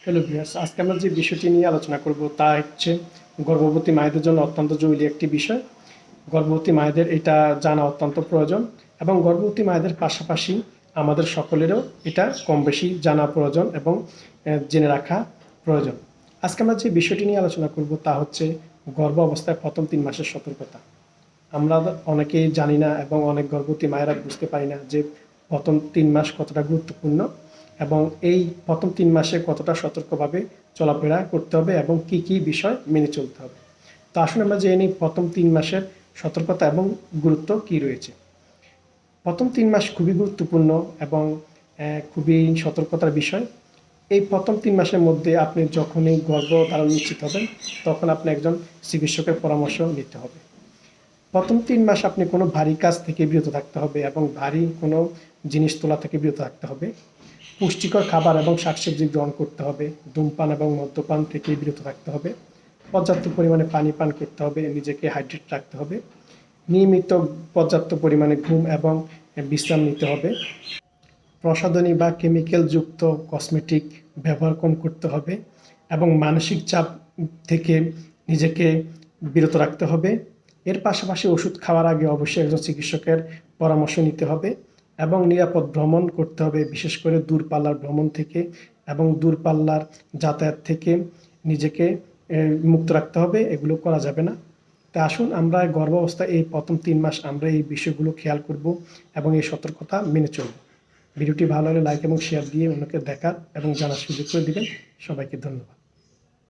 Hello viewers, আজকে আমরা যে বিষয়টি নিয়ে আলোচনা করব তা হচ্ছে গর্ভবতী মায়েদের জন্য অত্যন্ত জরুরি একটি বিষয়। গর্ভবতী মায়েদের এটা জানা অত্যন্ত প্রয়োজন এবং গর্ভবতী মায়েদের পাশাপাশি আমাদের সকলেরও এটা কম বেশি জানা প্রয়োজন এবং জেনে রাখা প্রয়োজন। আজকে আমরা যে বিষয়টি নিয়ে আলোচনা করব তা হচ্ছে গর্ভ অবস্থায় প্রথম 3 মাসের সতর্কতা। আমরা অনেকেই জানি না এবং অনেক গর্ভবতী মায়েরা বুঝতে পারি না যে প্রথম 3 মাস কতটা গুরুত্বপূর্ণ এবং এই প্রথম 3 মাসে কতটা সতর্কভাবে চলাফেরা করতে হবে এবং কি কি বিষয় মেনে চলতে হবে। তো আসলে আমরা জেনে নিই প্রথম 3 মাসের সতর্কতা এবং গুরুত্ব কি রয়েছে। প্রথম 3 মাস খুবই গুরুত্বপূর্ণ এবং খুবই সতর্কতার বিষয়। এই প্রথম 3 মাসের মধ্যে আপনি যখনই গর্ভধারণ নিশ্চিত হবেন তখন আপনি একজন চিকিৎসকের পরামর্শ নিতে হবে। প্রথম 3 মাস আপনি কোনো ভারী কাজ থেকে বিরত থাকতে হবে এবং ভারী কোনো জিনিস তোলা থেকে বিরত থাকতে হবে। পুষ্টিকর খাবার এবং শাকসবজি গ্রহণ করতে হবে। ধূমপান এবং মদ্যপান থেকে বিরত থাকতে হবে। পর্যাপ্ত পরিমাণে পানি পান করতে হবে, নিজেকে হাইড্রেট রাখতে হবে। নিয়মিত পর্যাপ্ত পরিমাণে ঘুম এবং বিশ্রাম নিতে হবে। প্রসাধনী বা কেমিক্যালযুক্ত কসমেটিক ব্যবহার কম করতে হবে এবং মানসিক চাপ থেকে নিজেকে বিরত রাখতে হবে। এর পাশাপাশি ওষুধ খাওয়ার আগে অবশ্যই একজন চিকিৎসকের পরামর্শ নিতে হবে এবং নিরাপদ ভ্রমণ করতে হবে, বিশেষ করে দূরপাল্লার ভ্রমণ থেকে এবং দূরপাল্লার যাতায়াত থেকে নিজেকে মুক্ত রাখতে হবে। এগুলো করা যাবে না। তাই আসুন আমরা গর্ভাবস্থায় এই প্রথম 3 মাস আমরা এই বিষয়গুলো খেয়াল করব এবং এই সতর্কতা মেনে চলব। ভিডিওটি ভালো লাগলে লাইক এবং শেয়ার দিয়ে অন্যকে দেখার এবং জানার সুযোগ করে দিবেন। সবাইকে ধন্যবাদ।